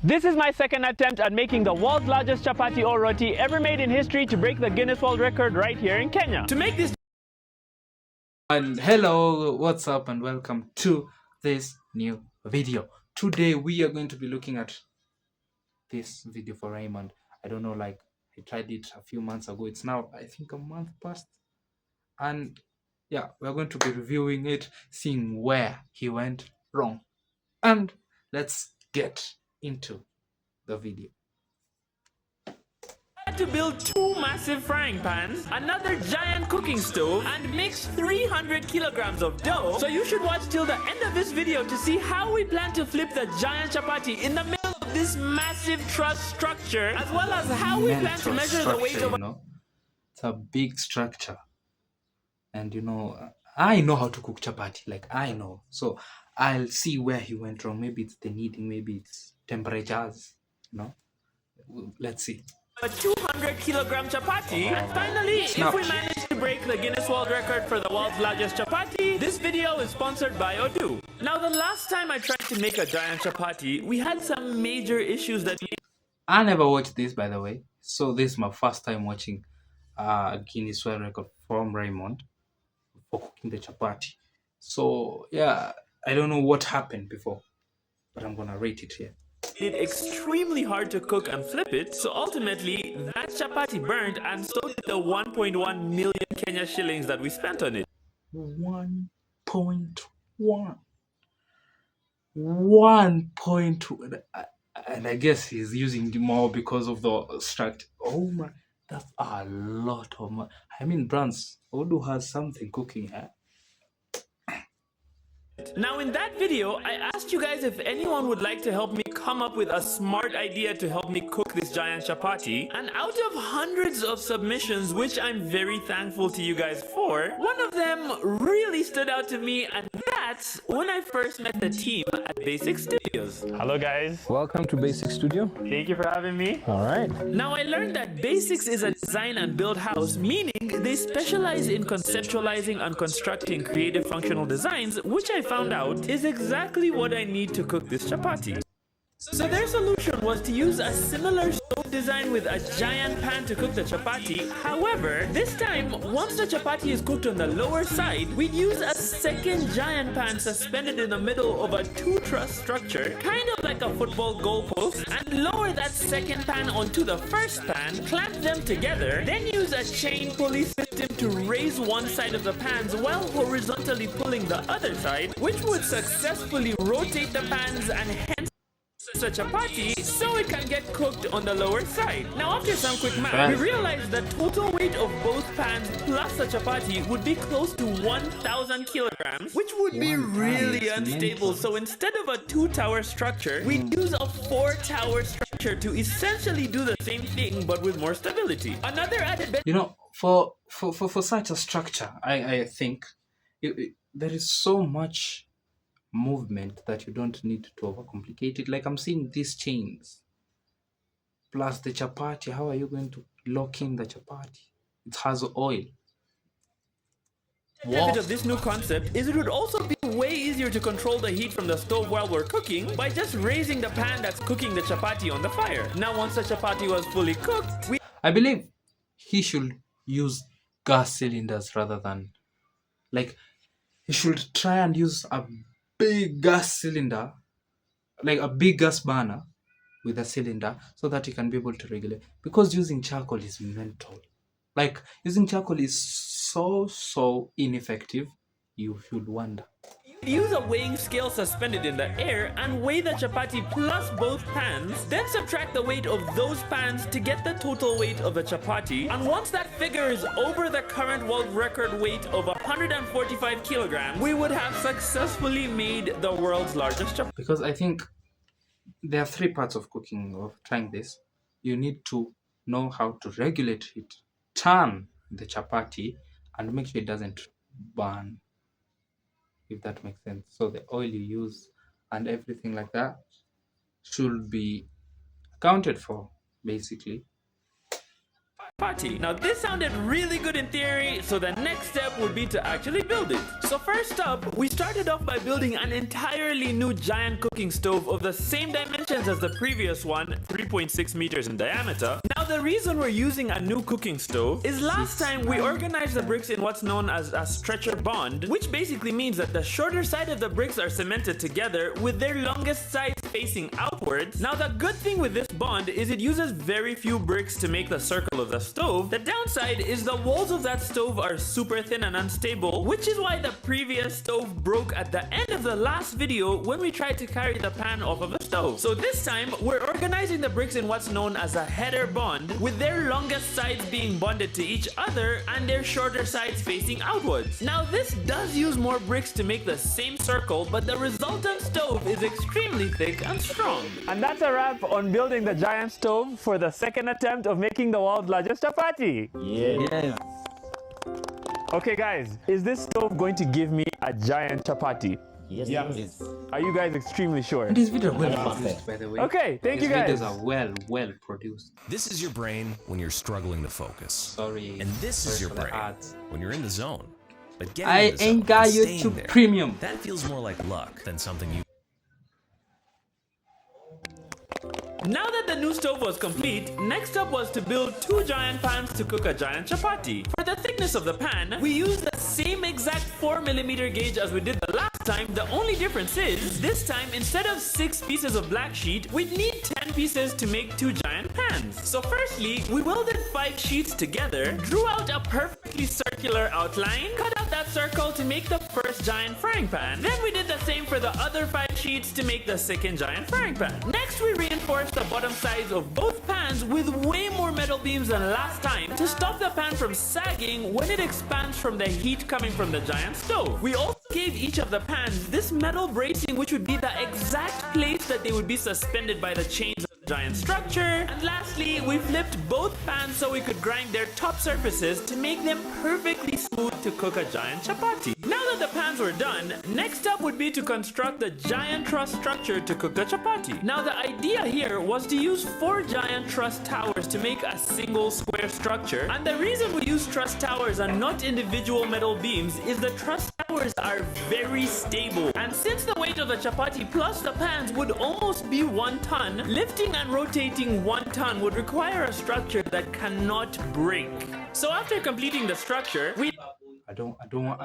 This is my second attempt at making the world's largest chapati or roti ever made in history to break the Guinness World Record right here in Kenya. To make this And hello, what's up and welcome to this new video. Today we are going to be looking at this video for Raymond. I don't know, like I tried it a few months ago. It's now I think a month past, and yeah, we're going to be reviewing it, seeing where he went wrong, and let's get into the video. to build two massive frying pans, another giant cooking stove, and mix 300 kilograms of dough. So you should watch till the end of this video to see how we plan to flip the giant chapati in the middle of this massive truss structure, as well as how we plan to measure the weight of it's a big structure, and I know how to cook chapati, like I know, so I'll see where he went wrong. Maybe it's the kneading, maybe it's temperatures, let's see. A 200 kilogram chapati. And finally, if we manage to break the Guinness World Record for the world's largest chapati, this video is sponsored by Odoo. Now, the last time I tried to make a giant chapati, we had some major issues that I never watched this, by the way, so this is my first time watching Guinness World Record from Raymond for cooking the chapati. So yeah, I don't know what happened before, but I'm gonna rate it here. It's extremely hard to cook and flip it, so ultimately that chapati burned, and so did the 1.1 million Kenya shillings that we spent on it. 1.1 1.2, and I guess he's using more because of the structure. Oh my, that's a lot of money. I mean, brands Odoo has something cooking here. Now, in that video, I asked you guys if anyone would like to help me come up with a smart idea to help me cook this giant chapati. And out of hundreds of submissions, which I'm very thankful to you guys for, one of them really stood out to me, and that's when I first met the team at Basic Studios. Hello, guys. Welcome to Basic Studio. Thank you for having me. All right. Now, I learned that Basics is a design and build house, meaning they specialize in conceptualizing and constructing creative functional designs, which I found out is exactly what I need to cook this chapati. So their solution was to use a similar stove design with a giant pan to cook the chapati. However, this time, once the chapati is cooked on the lower side, we'd use a second giant pan suspended in the middle of a two-truss structure, kind of like a football goalpost, and lower that second pan onto the first pan, clamp them together, then use a chain pulley system to raise one side of the pans while horizontally pulling the other side, which would successfully rotate the pans and hence the chapati so it can get cooked on the lower side. Now, after some quick math, we realized the total weight of both pans plus the chapati would be close to 1,000 kilograms, which would be really unstable. So instead of a two-tower structure, we'd use a four-tower structure to essentially do the same thing but with more stability. Another added benefit, For such a structure, I think there is so much movement that you don't need to overcomplicate it. Like I'm seeing these chains plus the chapati. How are you going to lock in the chapati? It has oil. benefit of this new concept is it would also be way easier to control the heat from the stove while we're cooking by just raising the pan that's cooking the chapati on the fire. Now, once the chapati was fully cooked, I believe he should use gas cylinders rather than, like, he should try and use a big gas cylinder, like a big gas burner with a cylinder, so that you can be able to regulate, because using charcoal is mental. Like, using charcoal is so ineffective, you should wonder. use a weighing scale suspended in the air and weigh the chapati plus both pans, then subtract the weight of those pans to get the total weight of the chapati. And once that figure is over the current world record weight of 145 kilograms, we would have successfully made the world's largest chapati. Because I think there are three parts of cooking, of trying this. You need to know how to regulate it, turn the chapati, and make sure it doesn't burn, if that makes sense. So the oil you use and everything like that should be accounted for, basically. chapati. Now this sounded really good in theory, so the next step would be to actually build it. So first up, we started off by building an entirely new giant cooking stove of the same dimensions as the previous one, 3.6 meters in diameter. Now the reason we're using a new cooking stove is last time we organized the bricks in what's known as a stretcher bond, which basically means that the shorter side of the bricks are cemented together with their longest sides facing outwards. Now the good thing with this bond is it uses very few bricks to make the circle of the stove. The downside is the walls of that stove are super thin and unstable, which is why the previous stove broke at the end of the last video when we tried to carry the pan off of the stove. So this time we're organizing the bricks in what's known as a header bond, with their longest sides being bonded to each other and their shorter sides facing outwards. Now this does use more bricks to make the same circle, but the resultant stove is extremely thick and strong. And that's a wrap on building the giant stove for the second attempt of making the world's largest chapati. Yes. Okay guys, is this stove going to give me a giant chapati? Yes. Yes. Are you guys extremely sure? And these videos are well Perfect. produced, by the way. Okay, thank you These guys. videos are well produced. This is your brain when you're struggling to focus. Sorry. And this is sorry your for the brain ads. when you're in the zone. But getting I in the zone ain't got and staying YouTube there, Premium. that feels more like luck than something you... Now that the new stove was complete, next up was to build 2 giant pans to cook a giant chapati. For the thickness of the pan, we used the same exact 4mm gauge as we did the last time. The only difference is, this time instead of 6 pieces of black sheet, we'd need 10 pieces to make 2 giant pans. So firstly, we welded 5 sheets together, drew out a perfectly circular outline, cut out that circle to make the first giant frying pan. Then we did the same for the other 5 sheets to make the second giant frying pan. Next, we reinforced the bottom sides of both pans with way more metal beams than last time to stop the pan from sagging when it expands from the heat coming from the giant stove. We also gave each of the pans this metal bracing, which would be the exact place that they would be suspended by the chains of the giant structure. And lastly, we flipped both pans so we could grind their top surfaces to make them perfectly smooth to cook a giant chapati. Now that the pans were done, next up would be to construct the giant truss structure to cook the chapati. Now the idea here was to use 4 giant truss towers to make a single square structure, and the reason we use truss towers and not individual metal beams is the truss towers are very stable, and since the weight of the chapati plus the pans would almost be 1 ton, lifting and rotating 1 ton would require a structure that cannot break. So after completing the structure, we I don't want.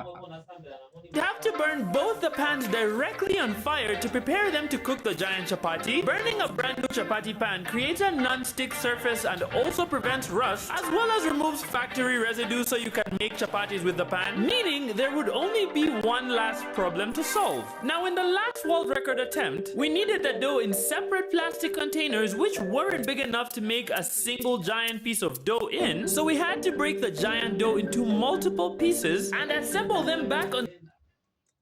You have to burn both the pans directly on fire to prepare them to cook the giant chapati. Burning a brand new chapati pan creates a non-stick surface and also prevents rust, as well as removes factory residue so you can make chapatis with the pan, meaning there would only be one last problem to solve. Now in the last world record attempt, we needed the dough in separate plastic containers which weren't big enough to make a single giant piece of dough in, so we had to break the giant dough into multiple pieces and assemble them back on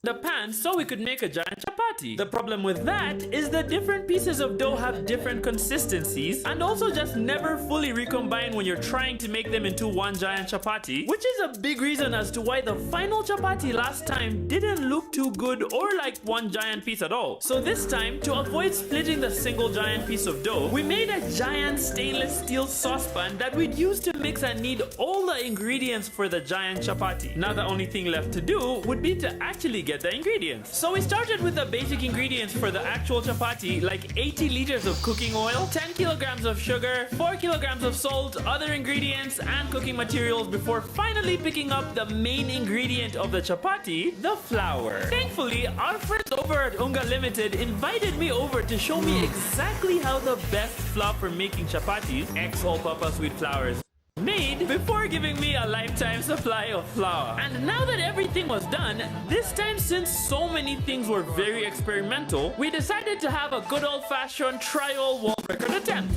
the pan so we could make a giant chapati. The problem with that is the different pieces of dough have different consistencies and also just never fully recombine when you're trying to make them into one giant chapati, which is a big reason as to why the final chapati last time didn't look too good or like one giant piece at all. So this time, to avoid splitting the single giant piece of dough, we made a giant stainless steel saucepan that we'd use to mix and knead all the ingredients for the giant chapati. Now the only thing left to do would be to actually get the ingredients. So we started with the basic ingredients for the actual chapati, like 80 liters of cooking oil, 10 kilograms of sugar, 4 kilograms of salt, other ingredients, and cooking materials before finally picking up the main ingredient of the chapati, the flour. Thankfully, our friends over at Unga Limited invited me over to show me exactly how the best flour for making chapatis, all-purpose wheat flour, is made before giving me a lifetime supply of flour. And now that everything was done, this time since so many things were very experimental, we decided to have a good old-fashioned trial world record attempt.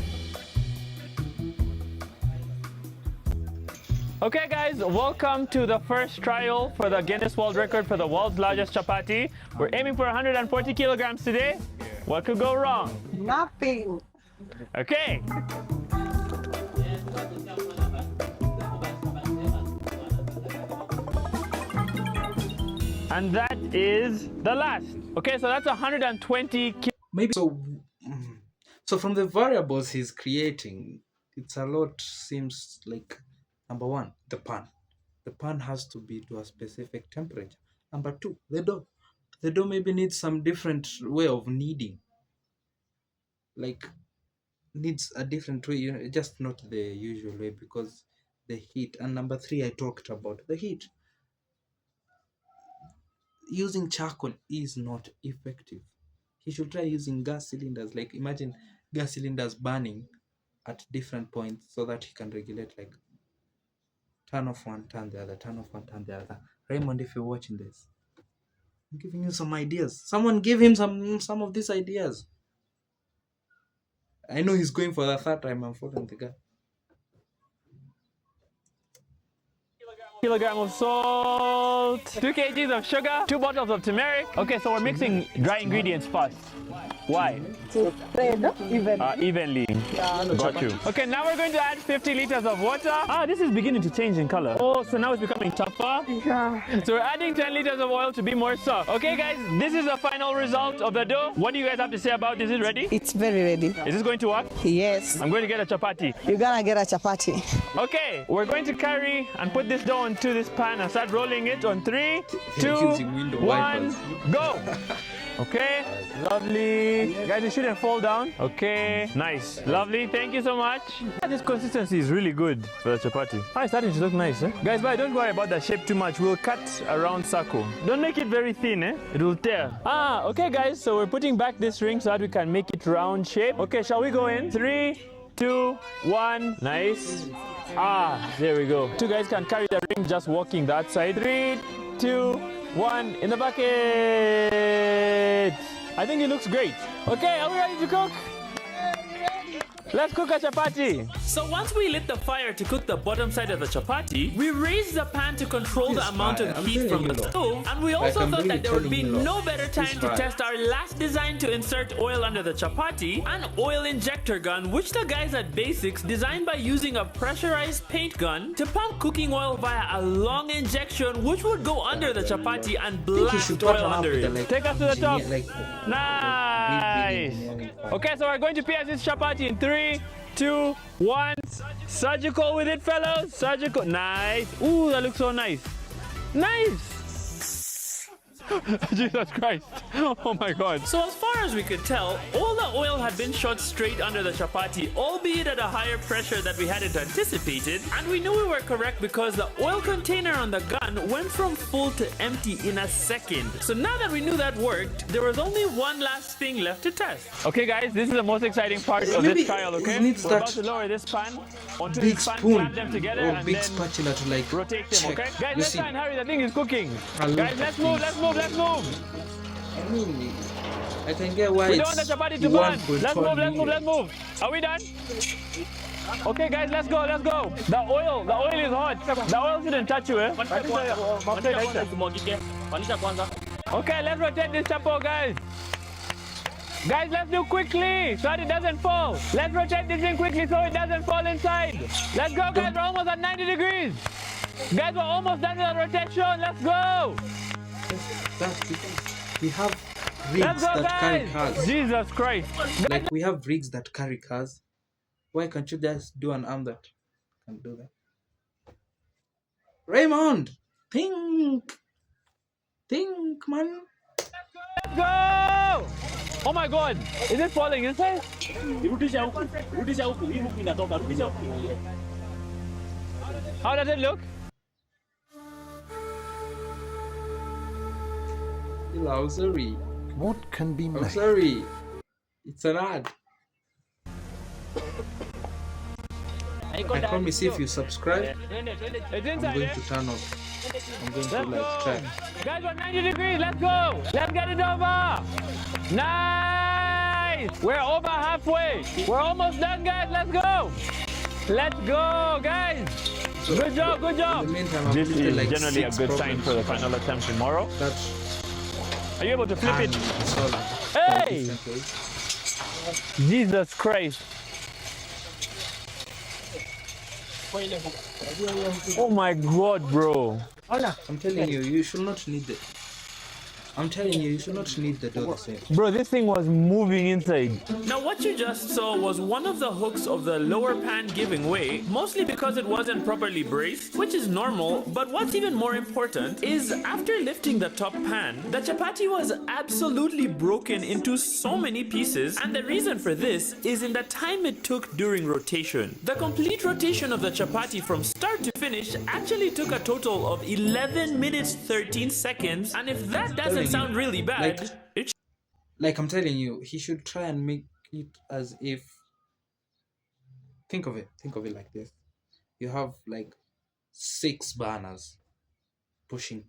Okay guys, welcome to the first trial for the Guinness World Record for the world's largest chapati. We're aiming for 140 kilograms today. What could go wrong? Nothing. Okay. And that is the last. Okay, so that's 120 Maybe so. So from the variables he's creating, it's a lot. Seems like number one, the pan. The pan has to be to a specific temperature. Number two, the dough. The dough maybe needs some different way of kneading. Like needs a different way, just not the usual way because the heat. And number three, I talked about the heat. Using charcoal is not effective. He should try using gas cylinders. Like imagine gas cylinders burning at different points so that he can regulate, like turn off one, turn the other, turn off one, turn the other. Raymond, if you're watching this, I'm giving you some ideas. Someone give him some of these ideas. I know he's going for the third time. I'm following the guy. Kilogram of salt, 2 kgs of sugar, 2 bottles of turmeric. Okay, so we're mixing dry ingredients first. Why? To spread Evenly. Got you. Okay, now we're going to add 50 liters of water. This is beginning to change in color. Oh, so now it's becoming tougher. Yeah. So we're adding 10 liters of oil to be more soft. Okay, guys, this is the final result of the dough. What do you guys have to say about this? Is it ready? It's very ready. Is this going to work? Yes. I'm going to get a chapati. You're gonna get a chapati. Okay, we're going to carry and put this dough into this pan and start rolling it on 3, 2, Using window 1, wipers. go. Okay, lovely. Guys, it shouldn't fall down. Okay, nice. Lovely, thank you so much. This consistency is really good for the chapati. It's starting to look nice, eh? Guys, but don't worry about the shape too much. We'll cut a round circle. Don't make it very thin, eh? It will tear. Okay, guys, so we're putting back this ring so that we can make it round shape. Okay, shall we go in? 3, 2, 1. Nice. There we go. 2 guys can carry the ring just walking that side. 3, 2, 1 in the bucket. I think it looks great. Okay, are we ready to cook? Let's cook a chapati. So once we lit the fire to cook the bottom side of the chapati, we raised the pan to control the amount of heat from the stove, and we also thought that there would be no better time to test our last design to insert oil under the chapati, an oil injector gun, which the guys at Basics designed by using a pressurized paint gun to pump cooking oil via a long injection which would go under the chapati and blast oil under it. Take us to the top. Nice. Okay, so we're going to pierce this chapati in 3, 2, 1. Surgical with it, fellows. Surgical. Nice. Ooh, that looks so nice. Nice. Jesus Christ. Oh my God. So as far as we could tell, all the oil had been shot straight under the chapati, albeit at a higher pressure that we hadn't anticipated. And we knew we were correct because the oil container on the gun went from full to empty in a second. So now that we knew that worked, there was only one last thing left to test. Okay guys, this is the most exciting part of this trial, okay? We're about to lower this pan onto big this pan, spoon clamp them together, or and big then spatula to like rotate them, check. okay? Guys, You let's see, try and hurry, the thing is cooking. I love Guys, let's move, let's move, let's move. I mean, I can get why We don't want the chapati to burn. Let's move, let's move, let's move. Are we done? Okay guys, let's go, let's go. The oil is hot. The oil shouldn't touch you, eh? Okay, let's rotate this chapo, guys. Guys, let's do quickly so that it doesn't fall. Let's rotate this thing quickly so it doesn't fall inside. Let's go, guys. We're almost at 90 degrees. Guys, we're almost done with the rotation. Let's go. We have rigs Let's go, that carry guys. cars. Jesus Christ. Like we have rigs that carry cars. Why can't you just do an arm that can do that? Raymond, think, man. Let's go. Oh my God. Is it falling inside? How does it look? I'm sorry. What can be I'm made? sorry. It's an ad. I promise if you subscribe, It's I'm inside, going eh? to turn off. I'm going to Let's like go. try. Guys, we're 90 degrees. Let's go. Let's get it over. Nice. We're over halfway. We're almost done, guys. Let's go. Let's go, guys. Good job, good job. In the meantime, I've This listed, is like, generally a 6 good sign problems. for the final attempt tomorrow. That's Are you able to flip and it? solar. Hey! Different ways. Jesus Christ. Oh my God, bro. I'm telling you, you should not need it. I'm telling you, you should not knead the dough the same. Bro, this thing was moving inside. Now what you just saw was one of the hooks of the lower pan giving way, mostly because it wasn't properly braced, which is normal, but what's even more important is after lifting the top pan, the chapati was absolutely broken into so many pieces, and the reason for this is in the time it took during rotation. The complete rotation of the chapati from start to finish actually took a total of 11 minutes 13 seconds, and if that doesn't sound really bad, Like I'm telling you, he should try and make it as if, think of it like this. You have like 6 burners pushing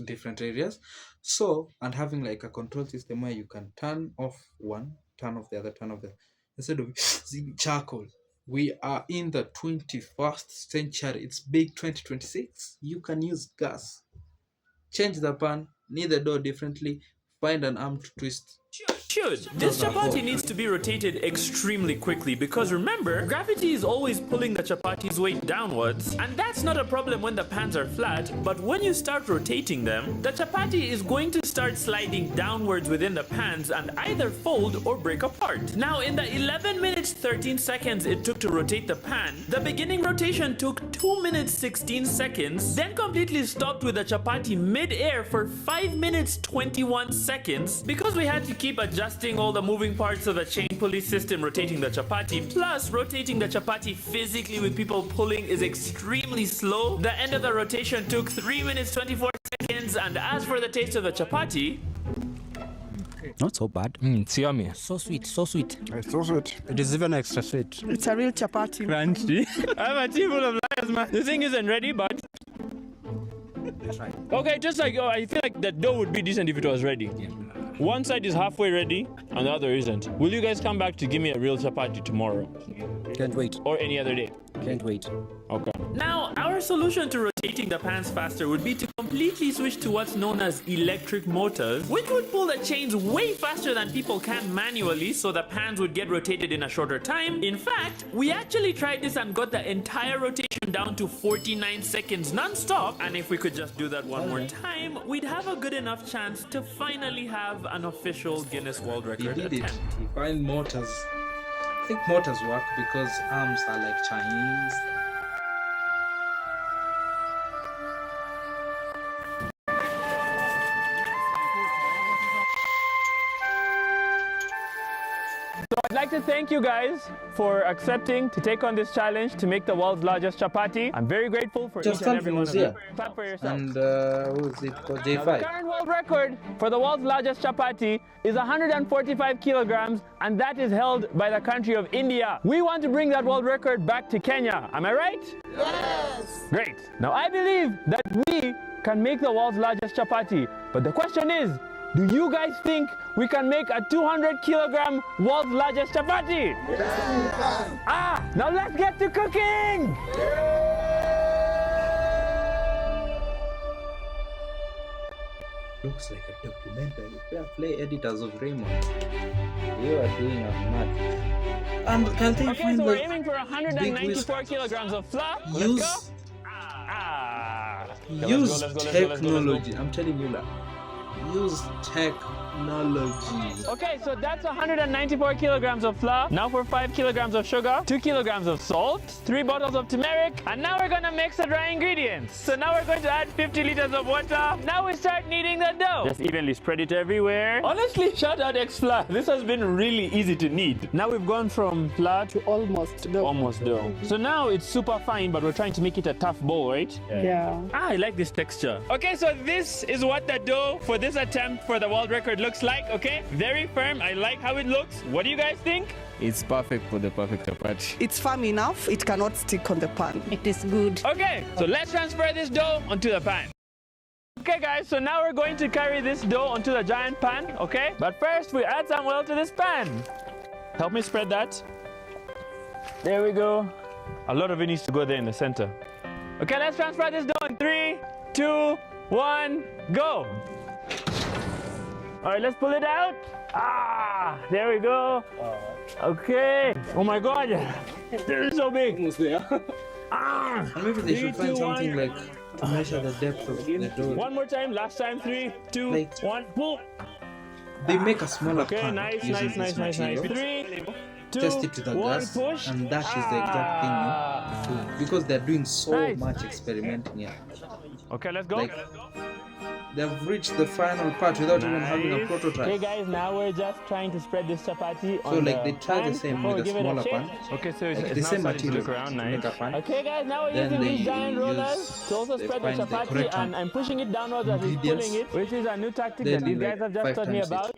different areas, so, and having like a control system where you can turn off one, turn off the other, turn off the, instead of charcoal. We are in the 21st century. It's big 2026. You can use gas. Change the pan, knead the dough differently, find an arm to twist. This chapati needs to be rotated extremely quickly because remember, gravity is always pulling the chapati's weight downwards, and that's not a problem when the pans are flat, but when you start rotating them, the chapati is going to start sliding downwards within the pans and either fold or break apart. Now in the 11 minutes 13 seconds it took to rotate the pan, the beginning rotation took 2 minutes 16 seconds, then completely stopped with the chapati mid-air for 5 minutes 21 seconds because we had to keep adjusting all the moving parts of the chain pulley system rotating the chapati, plus rotating the chapati physically with people pulling is extremely slow. The end of the rotation took 3 minutes 24 seconds, and as for the taste of the chapati, Not so bad. It's yummy. So sweet, so sweet. It's so sweet. It is even extra sweet. It's a real chapati. crunchy. I'm a team full of liars, man. The thing isn't ready, but That's right. okay, just like I feel like the dough would be decent if it was ready. One side is halfway ready and the other isn't. Will you guys come back to give me a real chapati tomorrow Can't wait. or any other day? Can't wait. Okay. Now, our solution to rotating the pans faster would be to completely switch to what's known as electric motors, which would pull the chains way faster than people can manually, so the pans would get rotated in a shorter time. In fact, we actually tried this and got the entire rotation down to 49 seconds non-stop, and if we could just do that one more time, we'd have a good enough chance to finally have an official Guinness World He Record did it. attempt. He find motors. I think motors work because arms are like Chinese. I'd like to thank you guys for accepting to take on this challenge to make the world's largest chapati. I'm very grateful for Just each and every one of you. here. Clap for yourself. And who is it called? The J5. current world record for the world's largest chapati is 145 kilograms, and that is held by the country of India. We want to bring that world record back to Kenya. Am I right? Yes. Great. Now I believe that we can make the world's largest chapati, but the question is, do you guys think we can make a 200 kilogram world's largest chapati? Yes. Now let's get to cooking! Looks like a documentary. Fair play editors of Raymond. You are doing a magic. And can they Okay, find so we're like aiming for 194 kilograms of flour. Let's use go. Okay, use let's go. technology? I'm telling you that. Use technology. Okay, so that's 194 kilograms of flour. Now for 5 kilograms of sugar, 2 kilograms of salt, 3 bottles of turmeric, and now we're gonna mix the dry ingredients. So now we're going to add 50 liters of water. Now we start kneading the dough. Just evenly spread it everywhere. Honestly, shout out X Flour. This has been really easy to knead. Now we've gone from flour to Almost. No. almost dough. So now it's super fine, but we're trying to make it a tough bowl, right? Yeah. I like this texture. Okay, so this is what the dough for this attempt for the world record looks like, okay? Very firm. I like how it looks. What do you guys think? It's perfect for the perfect chapati. It's firm enough. It cannot stick on the pan. It is good. Okay, so let's transfer this dough onto the pan. Okay guys, so now we're going to carry this dough onto the giant pan, okay? But first we add some oil to this pan. Help me spread that. There we go. A lot of it needs to go there in the center. Okay, let's transfer this dough in 3, 2, 1, go. All right, let's pull it out. There we go. Okay. Oh my God. This is so big. Almost there. And maybe they should 3, find 2, 1. something like to measure the depth of the dough. One more time. Last time. 3, 2, Like- 1. Boom. They make a smaller Okay, pan nice, using nice, this nice, nice, nice. material. 3, 2, Test it to the 1, gas, push. and that is the exact thing you do. Because they're doing so Nice. much experimenting here. Okay, let's go. Like, they've reached the final part without even having a Nice. prototype. Okay, guys, now we're just trying to spread this chapati So on like they the try pan the same before with we a give it smaller shake. pan. Okay, so it's, Like it's the now same starting to material look around to nice. make a pan. Okay, guys, now we're Then using they these giant rollers use- to also they spread the find the chapati, correct and I'm pushing it downwards as it's ingredients. pulling it, which is a new tactic Then that these like guys have just 5 taught me times it. about.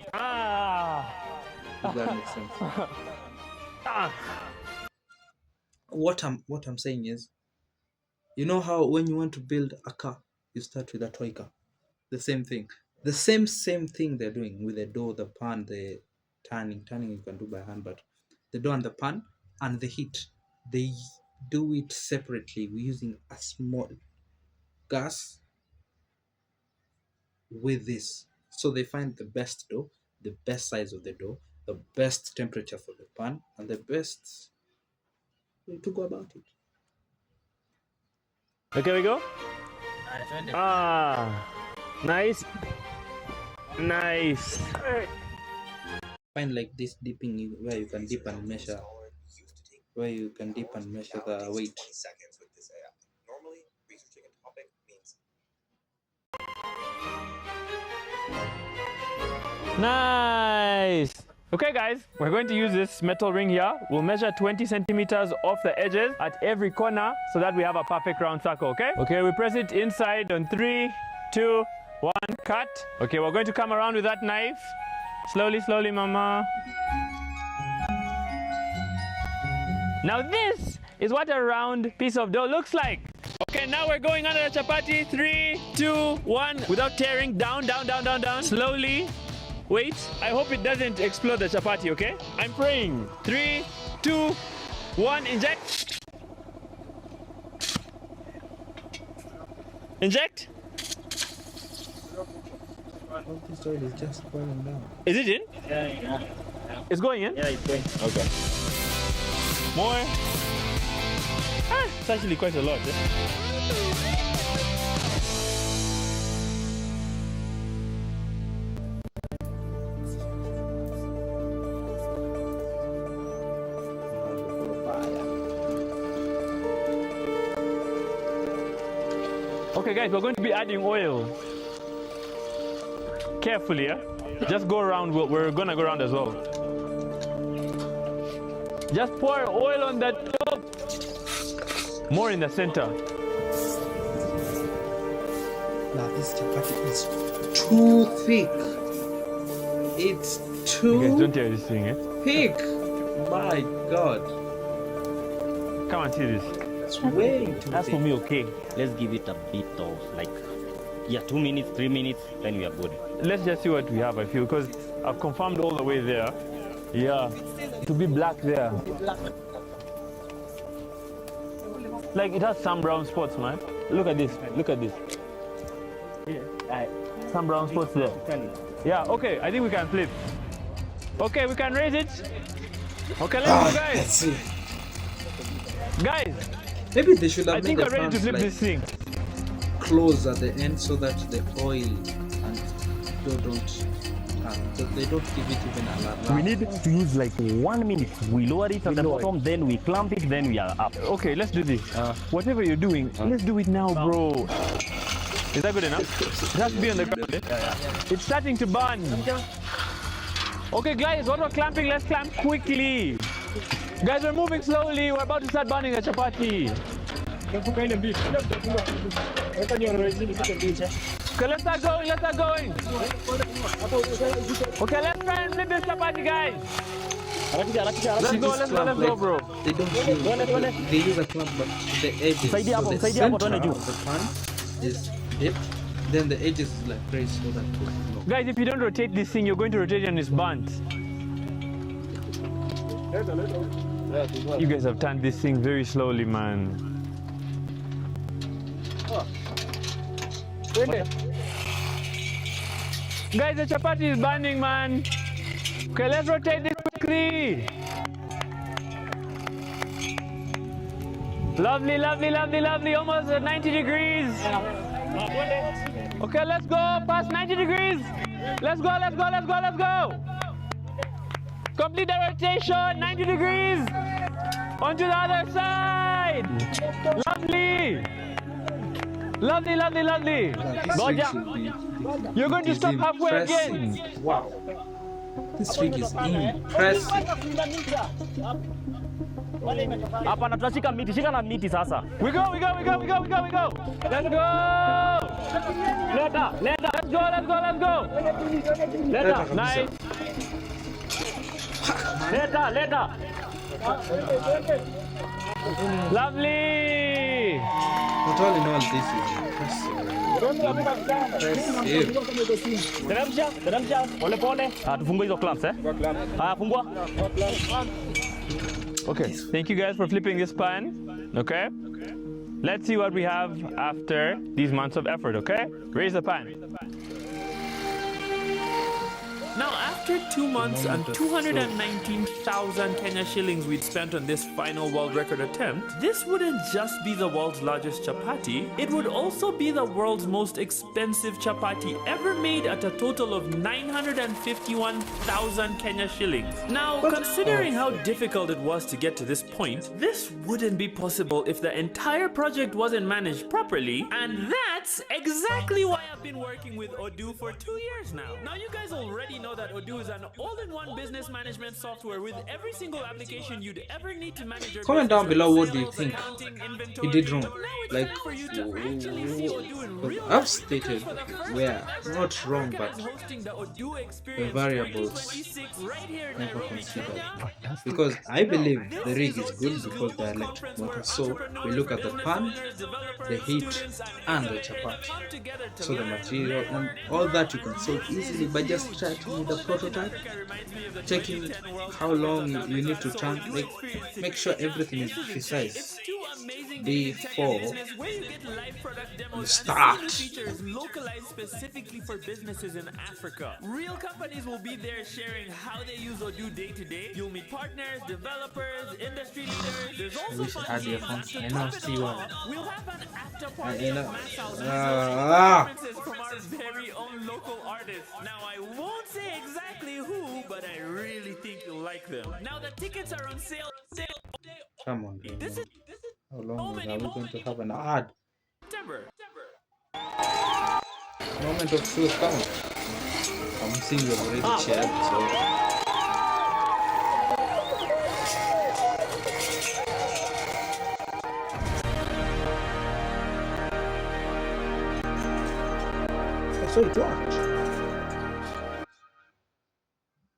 If that makes sense. Ah. What I'm saying is, you know how when you want to build a car, you start with a toy car. The same thing. The same thing they're doing with the dough, the pan, the turning. Turning you can do by hand, but the dough and the pan and the heat, they do it separately. We're using a small gas with this. So they find the best dough, the best size of the dough, the best temperature for the pan, and the best way to go about it. Okay, we go. Ah, nice, nice. Find like this dipping where you can dip and measure, where you can dip and measure the weight. Nice. Okay, guys, we're going to use this metal ring here. We'll measure 20 centimeters off the edges at every corner so that we have a perfect round circle, okay? Okay, we press it inside on 3, 2, 1, cut. Okay, we're going to come around with that knife. Slowly, slowly, mama. Now this is what a round piece of dough looks like. Okay, now we're going under the chapati. 3, 2, 1. Without tearing, down, down, down, down, down. Slowly. Wait, I hope it doesn't explode the chapati, okay? I'm praying. 3, 2, 1, inject. Inject. This oil is just boiling down. Is it in? Yeah. It's going in? Yeah, it's going. Okay. More. Ah, it's actually quite a lot. Okay, guys, we're going to be adding oil. Carefully, yeah? Just go around. We're gonna go around as well. Just pour oil on the top. More in the center. Now this chapati is too thick. It's You guys too don't hear this thing, eh? thick. My God, Come and see this. it's way too As for thick. me, okay, let's give it a bit of like, 2 minutes, 3 minutes, then we are good. Let's just see what we have, I feel, because I've confirmed all the way there. Yeah. To be black there. Like it has some brown spots, man. Look at this. Look at this. Some brown spots there. Yeah, okay, I think we can flip. Okay, we can raise it. Okay, let's go, guys. Let's see. Guys, Maybe they should have I made think the we're ready to fans flip like this thing. close at the end so that the oil and dough don't so they don't give it even a lot. We need to use like 1 minute. We lower it at the bottom, then we clamp it, then we are up. Okay, let's do this. Whatever you're doing, let's do it now, bro. Is that good enough? It has to be on the ground. Eh? It's starting to burn. Okay, guys, what we're clamping, let's clamp quickly. Guys, we're moving slowly. We're about to start burning the chapati. Okay, let's start going. Let's start going. Okay, let's try and flip this chapati, guys. Let's go. Let's go, bro. They don't use, they use a clamp, but the edges, Saidia hapo, so the saidia hapo, tuone center juu. of the pan is dipped, then the edges is like raised so that Guys, if you don't rotate this thing, you're going to rotate it and it's burnt. You guys have turned this thing very slowly, man. Guys, the chapati is burning, man. Okay, let's rotate this quickly. Lovely, lovely, lovely, lovely. Almost at 90 degrees. Okay, let's go. Past 90 degrees. Let's go, let's go, let's go, let's go. Complete the rotation. 90 degrees. Onto the other side. Lovely. Lovely, lovely, lovely. Goja. You're going to stop halfway again. Wow. This rig is impressive. Hapa na tunashika miti, shika na miti sasa. We go, we go, we go, we go, we go, we go. Let's go. Leta, leta. Let's go, let's go, let's go. Leta, nice. Leta, leta. Lovely. But all in all, this is impressive. Teremsha, teremsha. Pole pole. Tufungue hizo clamps fungua. Okay, thank you guys for flipping this pan. Okay, let's see what we have after these months of effort. Okay, raise the pan. Now, after 2 months and 219,000 Kenya shillings we'd spent on this final world record attempt, this wouldn't just be the world's largest chapati, it would also be the world's most expensive chapati ever made at a total of 951,000 Kenya shillings. Now, considering how difficult it was to get to this point, this wouldn't be possible if the entire project wasn't managed properly, and that's exactly why I've been working with Odoo for 2 years now. Now, you guys already know that Odoo is an all-in-one business management software with every single application you'd ever need to manage your Comment down business, below what do you sales, think accounting, he inventory. did wrong. But now it's Like, time for you to actually see Odoo in real I've life. stated For the first where, time, not wrong, Africa but is hosting the Odoo Experience variables 2026 right here in never Nairobi, considered. Kenya. Because I believe the rig is good because the electric motor. So we look at the pan, the heat, and the chapati. So the material and all that you can solve easily by just starting with a prototype, checking how long you need to turn, like make sure everything is precise before you start. Features localized specifically for businesses in Africa. Real companies will be there sharing how they use Odoo day to day. You'll meet partners, developers, industry leaders. There's also wish I had fun earphones. games. I To know, top it see all one. off, we'll have an after party I at know. Mass House Ah. performances from our very own local artists. Now, I won't say exactly who, but I really think you'll like them. Now, the tickets are on sale. Come on, This is how long are we going to have an ad? September. Moment of truth, come on. I'm seeing you've already shared, so. So it worked.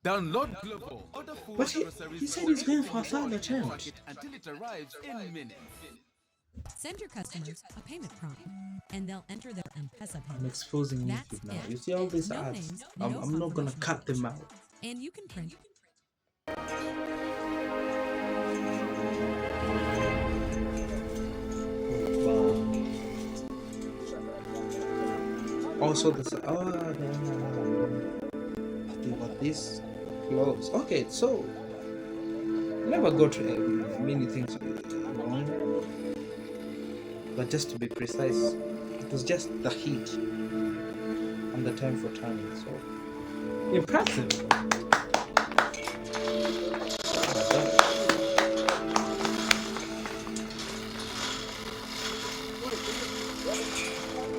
Download Global. Order food But he groceries said or he's going anything for a you third want attempt. until it arrives in minutes. Send your customers a payment prompt, and they'll enter their M-Pesa I'm payment. exposing That's YouTube now. it. You see all these No ads? names, I'm no not gonna confirmation cut them out. And you can print. Also, this. They got this close. Okay, so never got many things wrong, but just to be precise, it was just the heat and the time for turning. So impressive.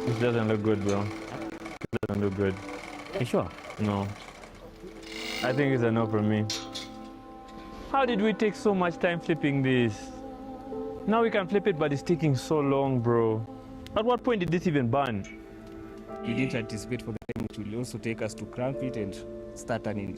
This doesn't look good, bro. It doesn't look good. You sure? No. I think it's a no for me. How did we take so much time flipping this? Now we can flip it, but it's taking so long, bro. At what point did this even burn? We didn't anticipate for the time it will also take us to crank it and start turning.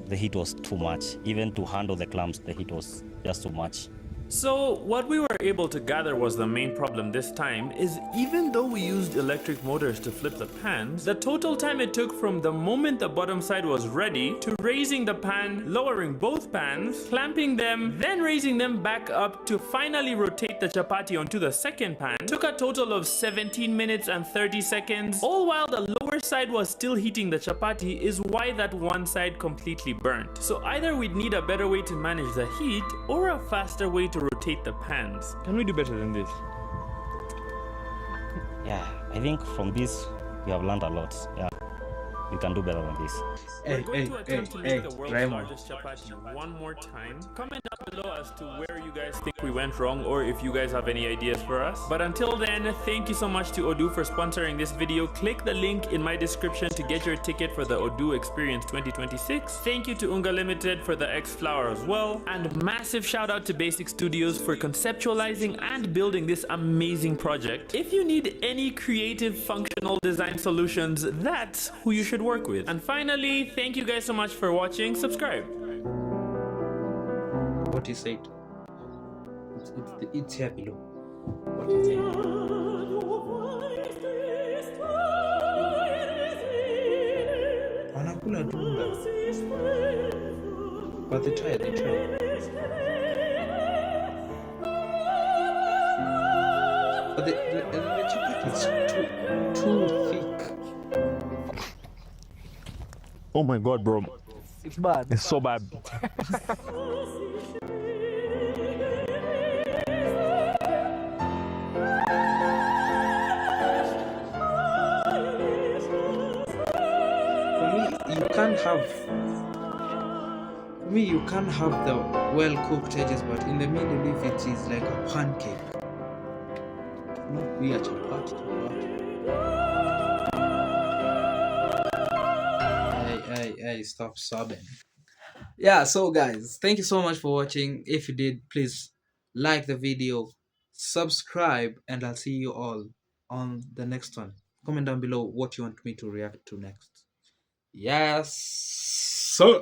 The heat was too much. Even to handle the clamps, the heat was just too much. So, what we were able to gather was the main problem this time is even though we used electric motors to flip the pans, the total time it took from the moment the bottom side was ready to raising the pan, lowering both pans, clamping them, then raising them back up to finally rotate the chapati onto the second pan took a total of 17 minutes and 30 seconds, all while the lower our side was still heating the chapati is why that one side completely burnt. So either we'd need a better way to manage the heat or a faster way to rotate the pans. Can we do better than this? Yeah, I think from this we have learned a lot. Yeah, we can do better than this. We're going to attempt to make the world's Raymond. largest chapati one more time. Comment down below as to where you guys think we went wrong or if you guys have any ideas for us. But until then, thank you so much to Odoo for sponsoring this video. Click the link in my description to get your ticket for the Odoo Experience 2026. Thank you to Unga Limited for the X Flour as well. And massive shout out to Basic Studios for conceptualizing and building this amazing project. If you need any creative functional design solutions, that's who you should work with. And finally, thank you guys so much for watching. Subscribe. What he said. It's here below. What he said. Wanakula dunga. But they try. But the chapati is too thick. Oh my god, bro. It's bad. It's so bad. For me, you can't have the well-cooked edges, but in the middle, if it is like a pancake, not be a chapati. Hey, stop sobbing. Yeah, so guys, thank you so much for watching. If you did, please like the video, subscribe, and I'll see you all on the next one. Comment down below what you want me to react to next. Yes, sir.